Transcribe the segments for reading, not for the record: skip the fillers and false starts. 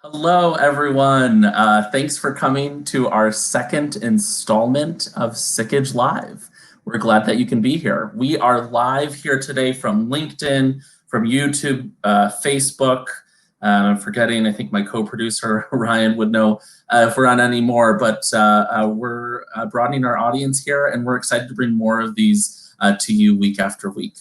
Hello, everyone. Thanks for coming to our second installment of Sikich Live. We're glad that you can be here. We are live here today from LinkedIn, from YouTube, Facebook. I'm forgetting, I think my co-producer Ryan would know if we're on any more, but we're broadening our audience here, and we're excited to bring more of these to you week after week.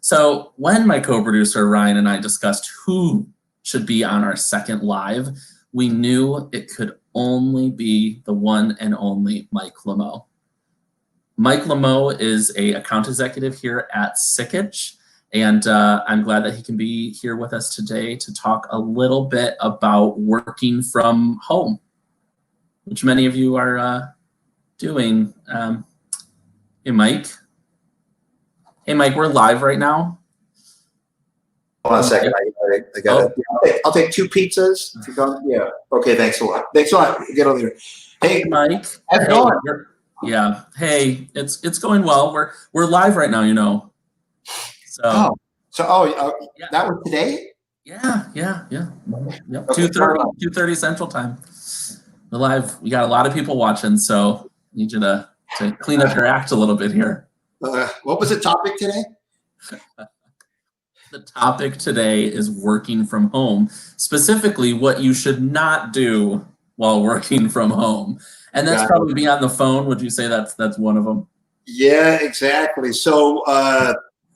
So when my co-producer Ryan and I discussed who should be on our second live, we knew it could only be the one and only Mike Lameau. Mike Lameau is an account executive here at Sikich, and I'm glad that he can be here with us today to talk a little bit about working from home, which many of you are doing. Hey, Mike. Hey, Mike, we're live right now. Hold on a second. I got it. I'll take 2 pizzas. Yeah. Okay. Thanks a lot. Thanks a lot. Get over here. Hey, Mike. How's it going? Yeah. Hey, it's going well. We're live right now, you know. So. Yeah. That was today. Yeah. Yep. 2:30 Central Time. We're live. We got a lot of people watching, so I need you to clean up your act a little bit here. What was the topic today? The topic today is working from home, specifically what you should not do while working from home. And that's probably be on the phone. Would you say that's one of them? Yeah, exactly. So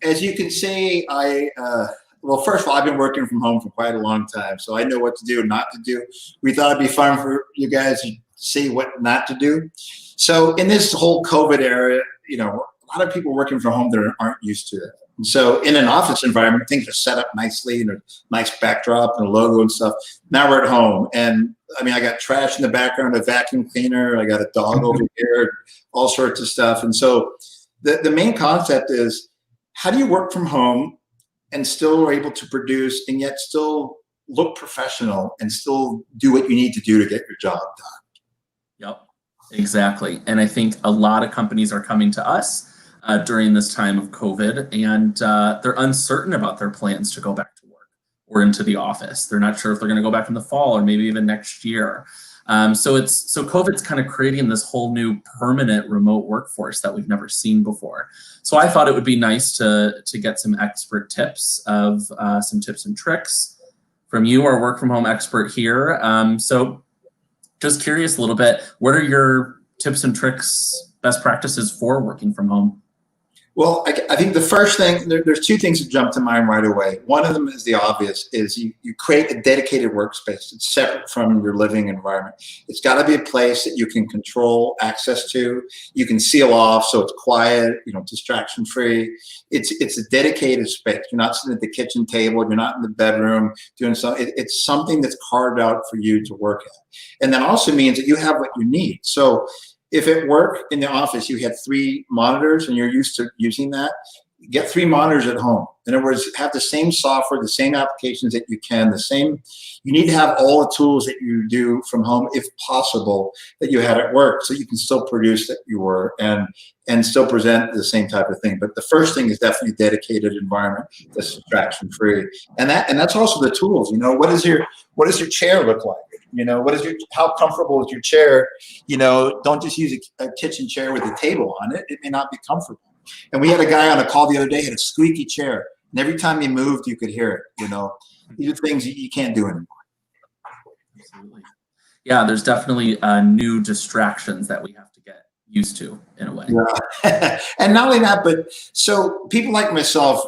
as you can see, well, first of all, I've been working from home for quite a long time, so I know what to do and not to do. We thought it'd be fun for you guys to see what not to do. So in this whole COVID era, a lot of people working from home that aren't used to it. And so in an office environment, things are set up nicely and a nice backdrop and a logo and stuff. Now we're at home. And I mean, I got trash in the background, a vacuum cleaner. I got a dog over here, all sorts of stuff. And so the main concept is, how do you work from home and still are able to produce and yet still look professional and still do what you need to do to get your job done? Yep, exactly. And I think a lot of companies are coming to us during this time of COVID, and they're uncertain about their plans to go back to work or into the office. They're not sure if they're going to go back in the fall or maybe even next year. So COVID's kind of creating this whole new permanent remote workforce that we've never seen before. So I thought it would be nice to get some expert tips of some tips and tricks from you, our work from home expert here. So just curious a little bit, what are your tips and tricks, best practices for working from home? Well, I think the first thing, there's 2 things that jump to mind right away. One of them is the obvious, is you create a dedicated workspace that's separate from your living environment. It's got to be a place that you can control access to. You can seal off so it's quiet, distraction free. It's a dedicated space. You're not sitting at the kitchen table. You're not in the bedroom doing something. It's something that's carved out for you to work at. And that also means that you have what you need. So if at work in the office you had 3 monitors and you're used to using that, get 3 monitors at home. In other words, have the same software, the same applications that you can, you need to have all the tools that you do from home, if possible, that you had at work, so you can still produce that you were and still present the same type of thing. But the first thing is definitely a dedicated environment that's distraction free. And that's also the tools. What does your chair look like? How comfortable is your chair? Don't just use a kitchen chair with a table on it. It may not be comfortable. And we had a guy on a call the other day, had a squeaky chair, and every time he moved, you could hear it. These are things you can't do anymore. Absolutely. Yeah, there's definitely new distractions that we have to get used to in a way. Yeah. And not only that, but so people like myself,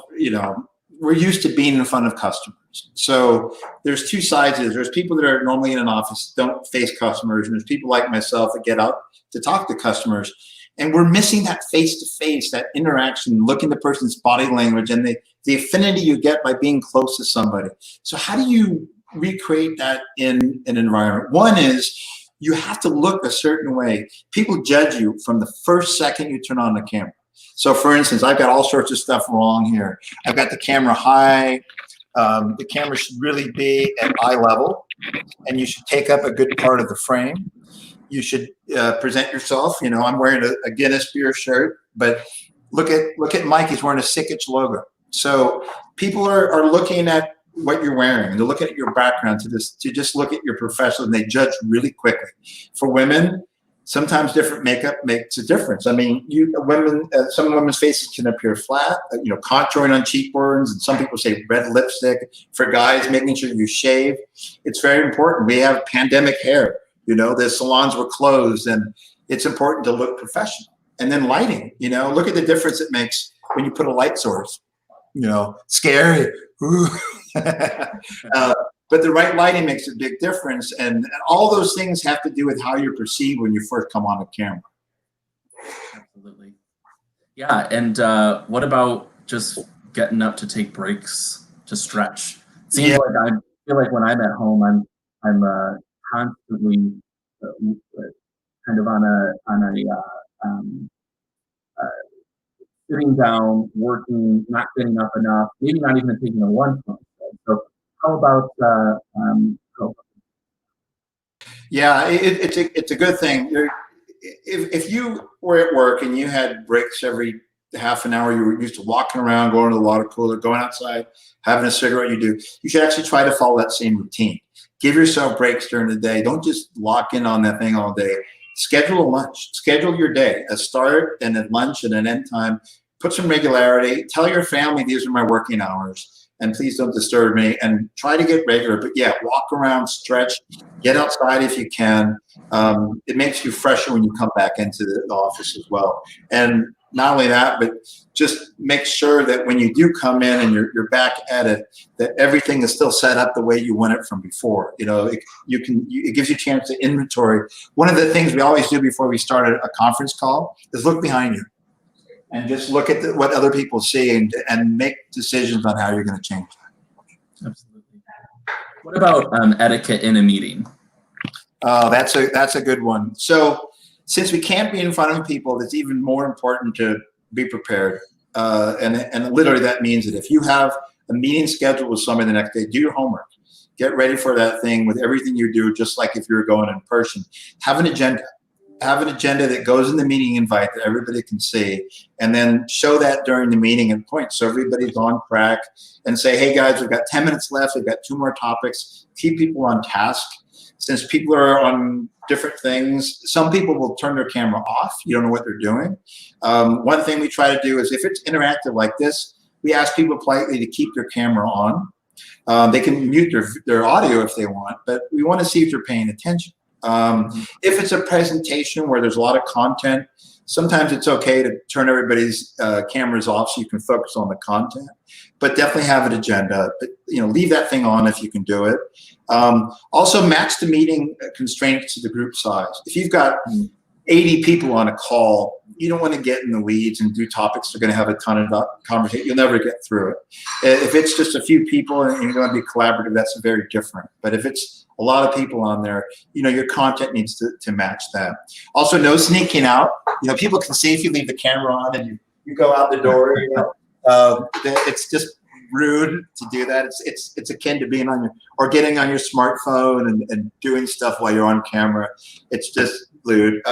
we're used to being in front of customers. So there's 2 sides to this. There's people that are normally in an office, don't face customers, and there's people like myself that get out to talk to customers. And we're missing that face-to-face, that interaction, look in the person's body language, and the affinity you get by being close to somebody. So how do you recreate that in an environment? One is you have to look a certain way. People judge you from the first second you turn on the camera. So for instance, I've got all sorts of stuff wrong here. I've got the camera high. The camera should really be at eye level, and you should take up a good part of the frame. You should present yourself. I'm wearing a Guinness beer shirt, but look at Mike. He's wearing a Sikich logo. So people are looking at what you're wearing, to look at your background, to just look at your professional, and they judge really quickly. For women, sometimes different makeup makes a difference. I mean, some women's faces can appear flat, contouring on cheekbones, and some people say red lipstick. For guys, making sure you shave. It's very important. We have pandemic hair. The salons were closed, and it's important to look professional. And then lighting, look at the difference it makes when you put a light source. Scary. But the right lighting makes a big difference, and all those things have to do with how you're perceived when you first come on the camera. Absolutely. Yeah, and what about just getting up to take breaks, to stretch? It seems like I feel like when I'm at home, I'm constantly kind of on a sitting down, working, not getting up enough, maybe not even taking a lunch. So how about Yeah, it's a good thing. If you were at work and you had breaks every half an hour, you were used to walking around, going to the water cooler, going outside, having a cigarette, you should actually try to follow that same routine. Give yourself breaks during the day. Don't just lock in on that thing all day. Schedule a lunch. Schedule your day, a start and a lunch and an end time. Put some regularity. Tell your family these are my working hours, and please don't disturb me, and try to get regular. But yeah, walk around, stretch, get outside if you can. It makes you fresher when you come back into the office as well. And not only that, but just make sure that when you do come in and you're back at it, that everything is still set up the way you want it from before. It gives you a chance to inventory. One of the things we always do before we start a conference call is look behind you and just look at what other people see and make decisions on how you're going to change that. Absolutely. What about etiquette in a meeting? That's a good one. So since we can't be in front of people, it's even more important to be prepared. And literally that means that if you have a meeting scheduled with somebody the next day, do your homework. Get ready for that thing with everything you do, just like if you were going in person. Have an agenda. Have an agenda that goes in the meeting invite that everybody can see, and then show that during the meeting and point so everybody's on track, and say, hey guys, we've got 10 minutes left. We've got 2 more topics. Keep people on task. Since people are on different things, some people will turn their camera off. You don't know what they're doing. One thing we try to do is if it's interactive like this, we ask people politely to keep their camera on. They can mute their audio if they want, but we want to see if they're paying attention. If it's a presentation where there's a lot of content, sometimes it's okay to turn everybody's cameras off so you can focus on the content, but definitely have an agenda. But leave that thing on if you can do it. Also match the meeting constraints to the group size. If you've got 80 people on a call, you don't want to get in the weeds and do topics that are going to have a ton of conversation. You'll never get through it. If it's just a few people and you're going to be collaborative, that's very different. But if it's a lot of people on there, your content needs to match that. Also, no sneaking out. People can see if you leave the camera on and you go out the door. It's just rude to do that. It's akin to being getting on your smartphone and doing stuff while you're on camera. It's just rude.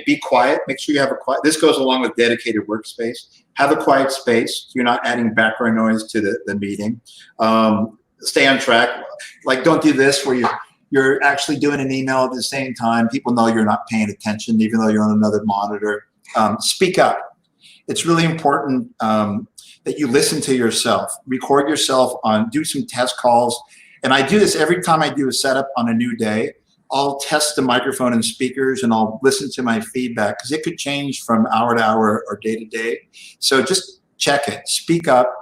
Be quiet. Make sure you have a quiet. This goes along with dedicated workspace. Have a quiet space so you're not adding background noise to the meeting. Stay on track. Like, don't do this where you're actually doing an email at the same time. People know you're not paying attention, even though you're on another monitor. Speak up. It's really important that you listen to yourself, record yourself do some test calls. And I do this every time I do a setup on a new day. I'll test the microphone and speakers and I'll listen to my feedback because it could change from hour to hour or day to day. So just check it, speak up.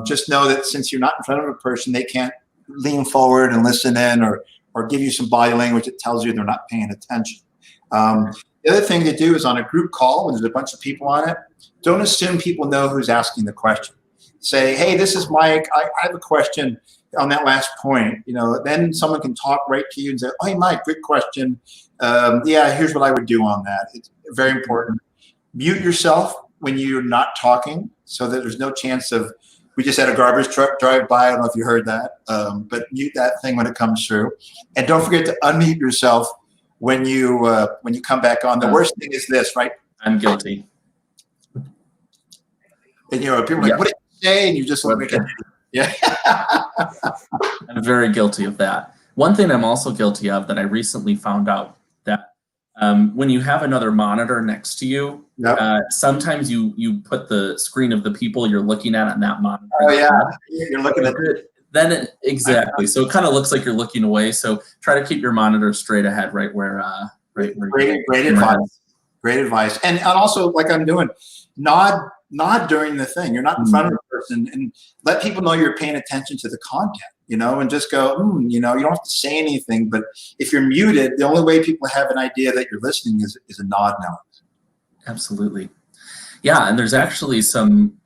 Just know that since you're not in front of a person, they can't lean forward and listen in or give you some body language that tells you they're not paying attention. The other thing to do is on a group call when there's a bunch of people on it, don't assume people know who's asking the question. Say, hey, this is Mike. I have a question on that last point. Then someone can talk right to you and say, oh, hey, Mike, good question. Yeah, here's what I would do on that. It's very important. Mute yourself when you're not talking so that there's no chance of, we just had a garbage truck drive by. I don't know if you heard that, but mute that thing when it comes through. And don't forget to unmute yourself when you come back on. The worst thing is this, right? I'm guilty. And people are like, what did you say? And you just look at it. Yeah. I'm very guilty of that. One thing I'm also guilty of that I recently found out that when you have another monitor next to you, Yep. sometimes you put the screen of the people you're looking at on that monitor. Oh yeah, you're looking at it. Then exactly. So it kind of looks like you're looking away. So try to keep your monitor straight ahead, right where Great advice. Great advice. And also, like I'm doing, nod during the thing. You're not in front of the person, and let people know you're paying attention to the content, and just go, you don't have to say anything, but if you're muted, the only way people have an idea that you're listening is a nod now. Absolutely. Yeah, and there's actually some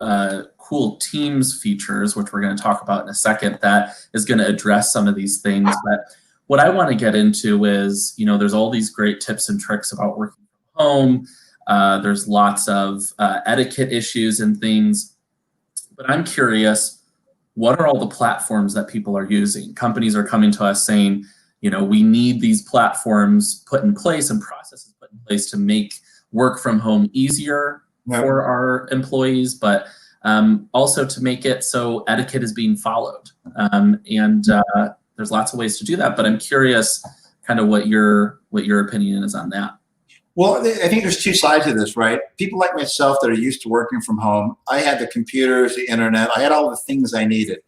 cool Teams features, which we're going to talk about in a second, that is going to address some of these things. But what I want to get into is, there's all these great tips and tricks about working from home. There's lots of etiquette issues and things. But I'm curious, what are all the platforms that people are using? Companies are coming to us saying, we need these platforms put in place and processes put in place to make work from home easier for our employees, but also to make it so etiquette is being followed. And there's lots of ways to do that, but I'm curious kind of what your opinion is on that. Well, I think there's two sides of this, right? People like myself that are used to working from home, I had the computers, the internet, I had all the things I needed.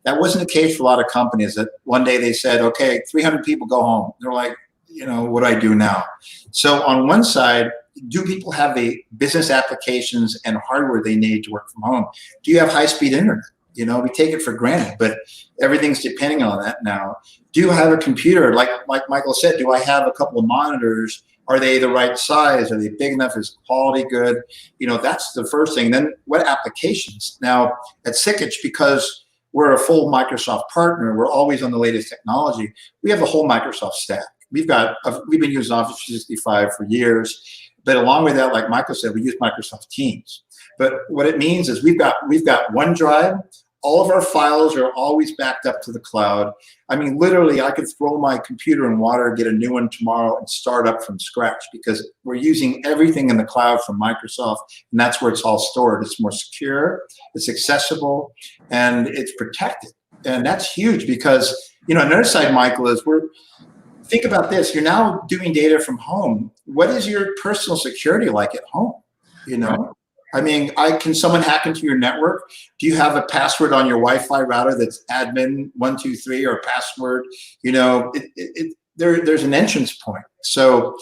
That wasn't the case for a lot of companies that one day they said, okay, 300 people go home. They're like, what do I do now? So on one side, do people have the business applications and hardware they need to work from home? Do you have high-speed internet? We take it for granted, but everything's depending on that now. Do you have a computer? Like Michael said, do I have a couple of monitors? Are they the right size? Are they big enough? Is quality good? That's the first thing. Then what applications? Now at Sikich, because we're a full Microsoft partner, we're always on the latest technology. We have the whole Microsoft stack. We've been using Office 365 for years. But along with that, like Michael said, we use Microsoft Teams. But what it means is we've got OneDrive. All of our files are always backed up to the cloud. I mean, literally, I could throw my computer in water, get a new one tomorrow, and start up from scratch because we're using everything in the cloud from Microsoft, and that's where it's all stored. It's more secure, it's accessible, and it's protected. And that's huge because, another side, Michael, is think about this. You're now doing data from home. What is your personal security like at home? I mean, can someone hack into your network? Do you have a password on your Wi-Fi router that's admin 123 or a password? There's an entrance point. So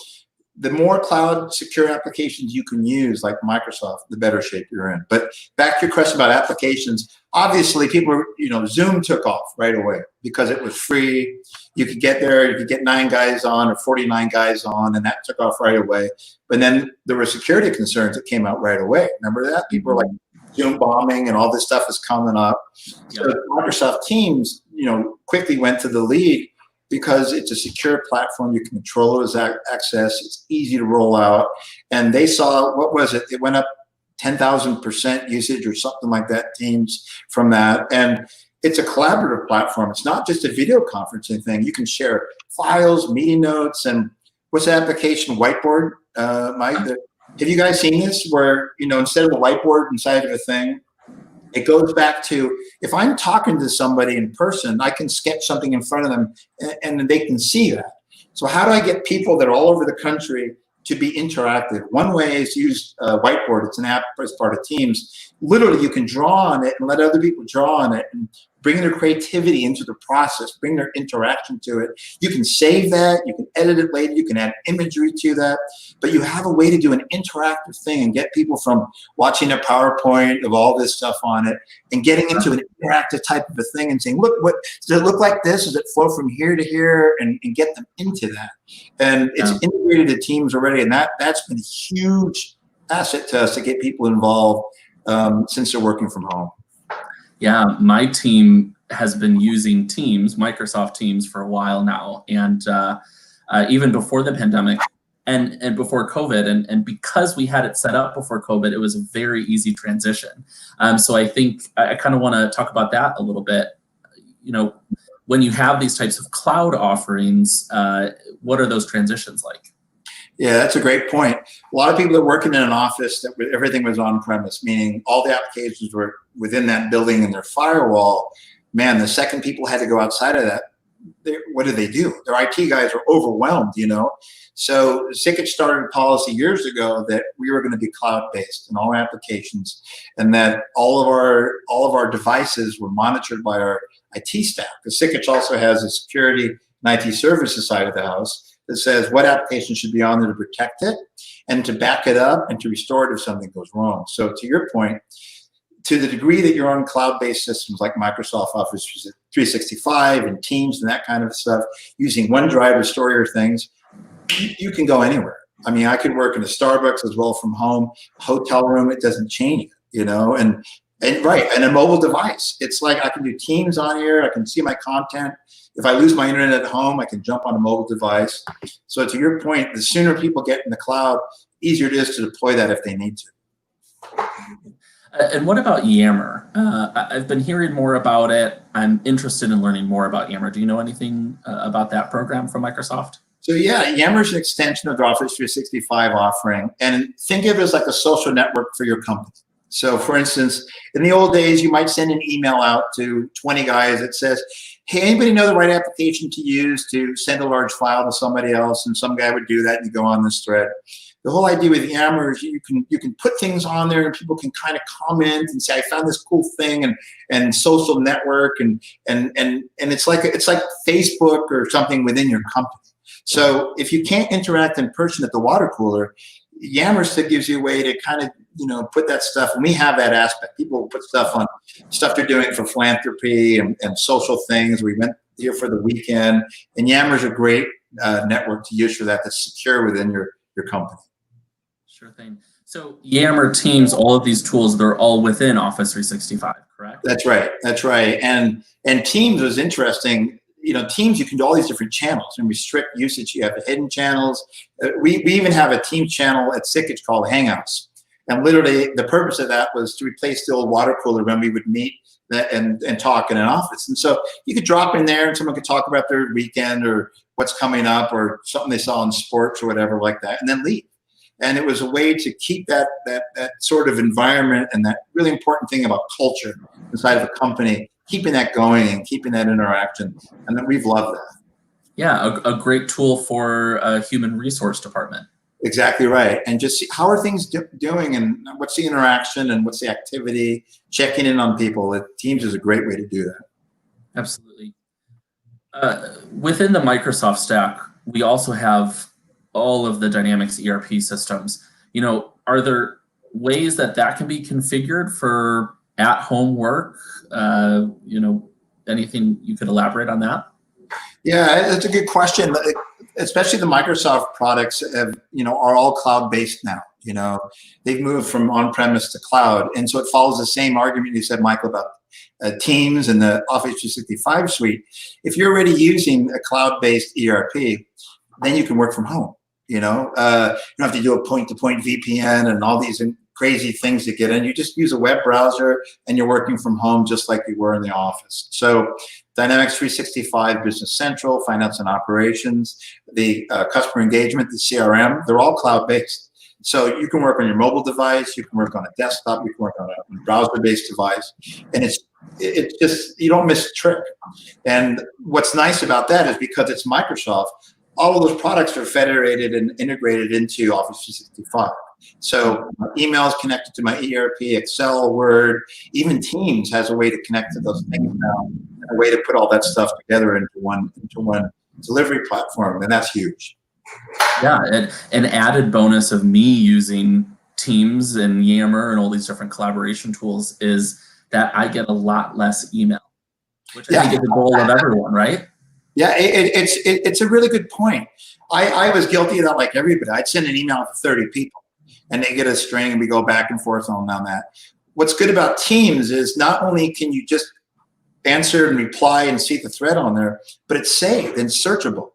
the more cloud secure applications you can use, like Microsoft, the better shape you're in. But back to your question about applications, obviously people, Zoom took off right away because it was free. You could get there, you could get 9 guys on or 49 guys on, and that took off right away. But then there were security concerns that came out right away. Remember that? People were like, Zoom bombing and all this stuff is coming up. So Microsoft Teams, quickly went to the lead because it's a secure platform. You can control those access. It's easy to roll out. And they saw, what was it? It went up 10,000% usage or something like that, Teams, from that. And it's a collaborative platform. It's not just a video conferencing thing. You can share files, meeting notes, and what's the application? Whiteboard, Mike? Have you guys seen this where, instead of a whiteboard inside of a thing, it goes back to, if I'm talking to somebody in person, I can sketch something in front of them and they can see that. So how do I get people that are all over the country to be interactive? One way is to use Whiteboard. It's an app as part of Teams. Literally, you can draw on it and let other people draw on it and bring their creativity into the process, bring their interaction to it. You can save that, you can edit it later, you can add imagery to that, but you have a way to do an interactive thing and get people from watching a PowerPoint of all this stuff on it and getting into an interactive type of a thing and saying, look, what does it look like this? Does it flow from here to here? And get them into that. And it's integrated to Teams already, and that's been a huge asset to us to get people involved since they're working from home. Yeah, my team has been using Teams, Microsoft Teams, for a while now, and even before the pandemic and before COVID, and because we had it set up before COVID, it was a very easy transition. So I think I kind of want to talk about that a little bit. When you have these types of cloud offerings, what are those transitions like? Yeah, that's a great point. A lot of people that are working in an office everything was on premise, meaning all the applications were within that building and their firewall. man, the second people had to go outside of that, what did they do? Their IT guys were overwhelmed, you know? So Sikich started a policy years ago that we were going to be cloud-based in all our applications, and that all of our devices were monitored by our IT staff. Because Sikich also has a security and IT services side of the house that says what application should be on there to protect it and to back it up and to restore it if something goes wrong. So to your point, to the degree that you're on cloud-based systems like Microsoft Office 365 and Teams and that kind of stuff, using OneDrive to store your things, you can go anywhere. I mean, I could work in a Starbucks as well from home, hotel room, it doesn't change, you know, and right, and a mobile device. It's like I can do Teams on here, I can see my content. If I lose my internet at home, I can jump on a mobile device. So to your point, the sooner people get in the cloud, easier it is to deploy that if they need to. And what about Yammer? I've been hearing more about it. I'm interested in learning more about Yammer. Do you know anything about that program from Microsoft? So yeah, Yammer is an extension of the Office 365 offering. And think of it as like a social network for your company. So for instance, in the old days, you might send an email out to 20 guys that says, hey, anybody know the right application to use to send a large file to somebody else? And some guy would do that and you go on this thread. The whole idea with Yammer is you can put things on there and people can kind of comment and say, I found this cool thing, and social network and it's like Facebook or something within your company. So if you can't interact in person at the water cooler, Yammer still gives you a way to kind of, you know, put that stuff, and we have that aspect. People will put stuff on, stuff they're doing for philanthropy and social things. We went here for the weekend, and Yammer's a great network to use for that that's secure within your company. Sure thing. So Yammer, Teams, all of these tools, they're all within Office 365, correct? That's right. That's right. And Teams was interesting. You know, Teams, you can do all these different channels and restrict usage. You have hidden channels. We even have a Teams channel at Sikich called Hangouts. And literally the purpose of that was to replace the old water cooler when we would meet and talk in an office. And so you could drop in there and someone could talk about their weekend or what's coming up or something they saw in sports or whatever like that, and then leave. And it was a way to keep that sort of environment and that really important thing about culture inside of a company, keeping that going and keeping that interaction. And then we've loved that. Yeah, a great tool for a human resource department. Exactly right. And just see how are things doing and what's the interaction and what's the activity, checking in on people. Teams is a great way to do that. Absolutely. Within the Microsoft stack, we also have all of the Dynamics ERP systems. You know, are there ways that can be configured for at-home work? You know, anything you could elaborate on that? Yeah, that's a good question. Especially the Microsoft products have, you know, are all cloud-based now. You know, they've moved from on-premise to cloud, and so it follows the same argument you said, Michael, about Teams and the Office 365 suite. If you're already using a cloud-based ERP, then you can work from home. You know, you don't have to do a point-to-point VPN and all these crazy things to get in. You just use a web browser and you're working from home just like you were in the office. So Dynamics 365, Business Central, Finance and Operations, the customer engagement, the CRM, they're all cloud-based. So you can work on your mobile device, you can work on a desktop, you can work on a browser-based device, and it's just, you don't miss a trick. And what's nice about that is because it's Microsoft, all of those products are federated and integrated into Office 365. So email is connected to my ERP, Excel, Word, even Teams has a way to connect to those things now, and a way to put all that stuff together into one delivery platform, and that's huge. Yeah, an added bonus of me using Teams and Yammer and all these different collaboration tools is that I get a lot less email, which I think is the goal of everyone, right? Yeah, it's a really good point. I was guilty of that like everybody. I'd send an email to 30 people and they get a string and we go back and forth on that. What's good about Teams is not only can you just answer and reply and see the thread on there, but it's saved and searchable.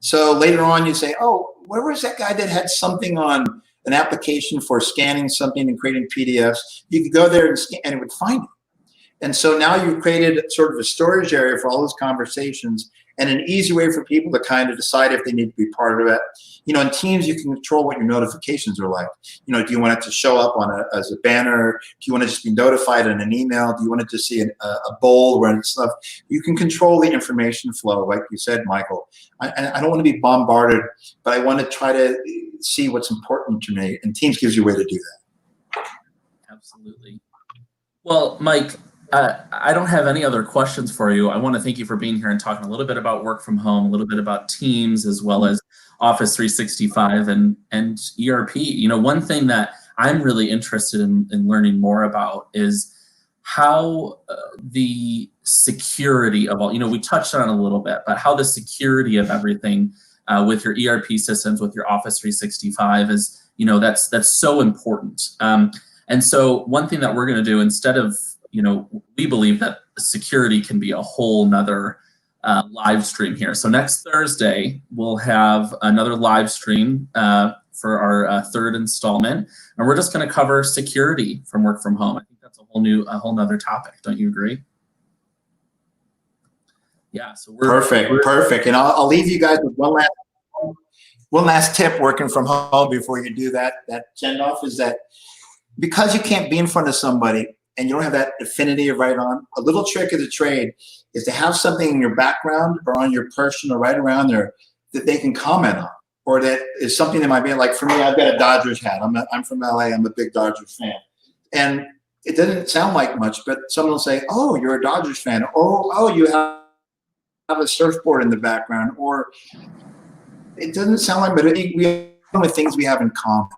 So later on you say, oh, where was that guy that had something on an application for scanning something and creating PDFs? You could go there and scan and it would find it. And so now you've created sort of a storage area for all those conversations, and an easy way for people to kind of decide if they need to be part of it. In Teams, you can control what your notifications are like. Do you want it to show up as a banner? Do you want to just be notified in an email? Do you want to just see a bold where it's stuff? You can control the information flow, like you said, Michael. I don't want to be bombarded, but I want to try to see what's important to me, and Teams gives you a way to do that. Absolutely. Well, Mike, I don't have any other questions for you. I want to thank you for being here and talking a little bit about work from home, a little bit about Teams, as well as Office 365 and ERP. One thing that I'm really interested in learning more about is how the security of all, we touched on it a little bit, but how the security of everything with your ERP systems, with your Office 365 is, that's so important. And so one thing that we're going to do, instead of, we believe that security can be a whole nother live stream here. So next Thursday, we'll have another live stream for our third installment, and we're just going to cover security from work from home. I think that's a whole nother topic. Don't you agree? Yeah. So we're perfect. And I'll leave you guys with one last tip working from home before you do that send off, is that because you can't be in front of somebody and you don't have that affinity of right on, a little trick of the trade is to have something in your background or on your person or right around there that they can comment on, or that is something that might be like, for me, I've got a Dodgers hat. I'm from LA. I'm a big Dodgers fan. And it doesn't sound like much, but someone will say, oh, you're a Dodgers fan. Oh, you have a surfboard in the background. Or it doesn't sound like, but we have things we have in common.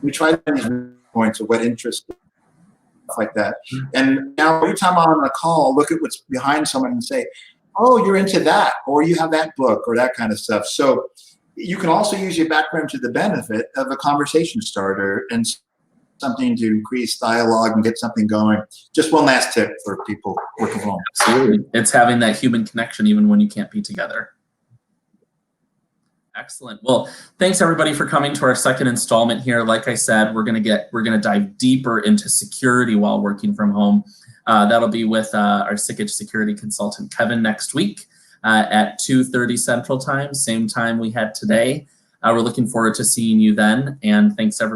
We try to find points of what interests, stuff like that. And now every time I'm on a call, look at what's behind someone and say, oh, you're into that, or you have that book, or that kind of stuff. So you can also use your background to the benefit of a conversation starter and something to increase dialogue and get something going. Just one last tip for people working from home. Absolutely. It's having that human connection even when you can't be together. Excellent. Well, thanks everybody for coming to our second installment here. Like I said, we're gonna dive deeper into security while working from home. That'll be with our Sikich security consultant Kevin next week at 2:30 Central Time, same time we had today. We're looking forward to seeing you then, and thanks everyone.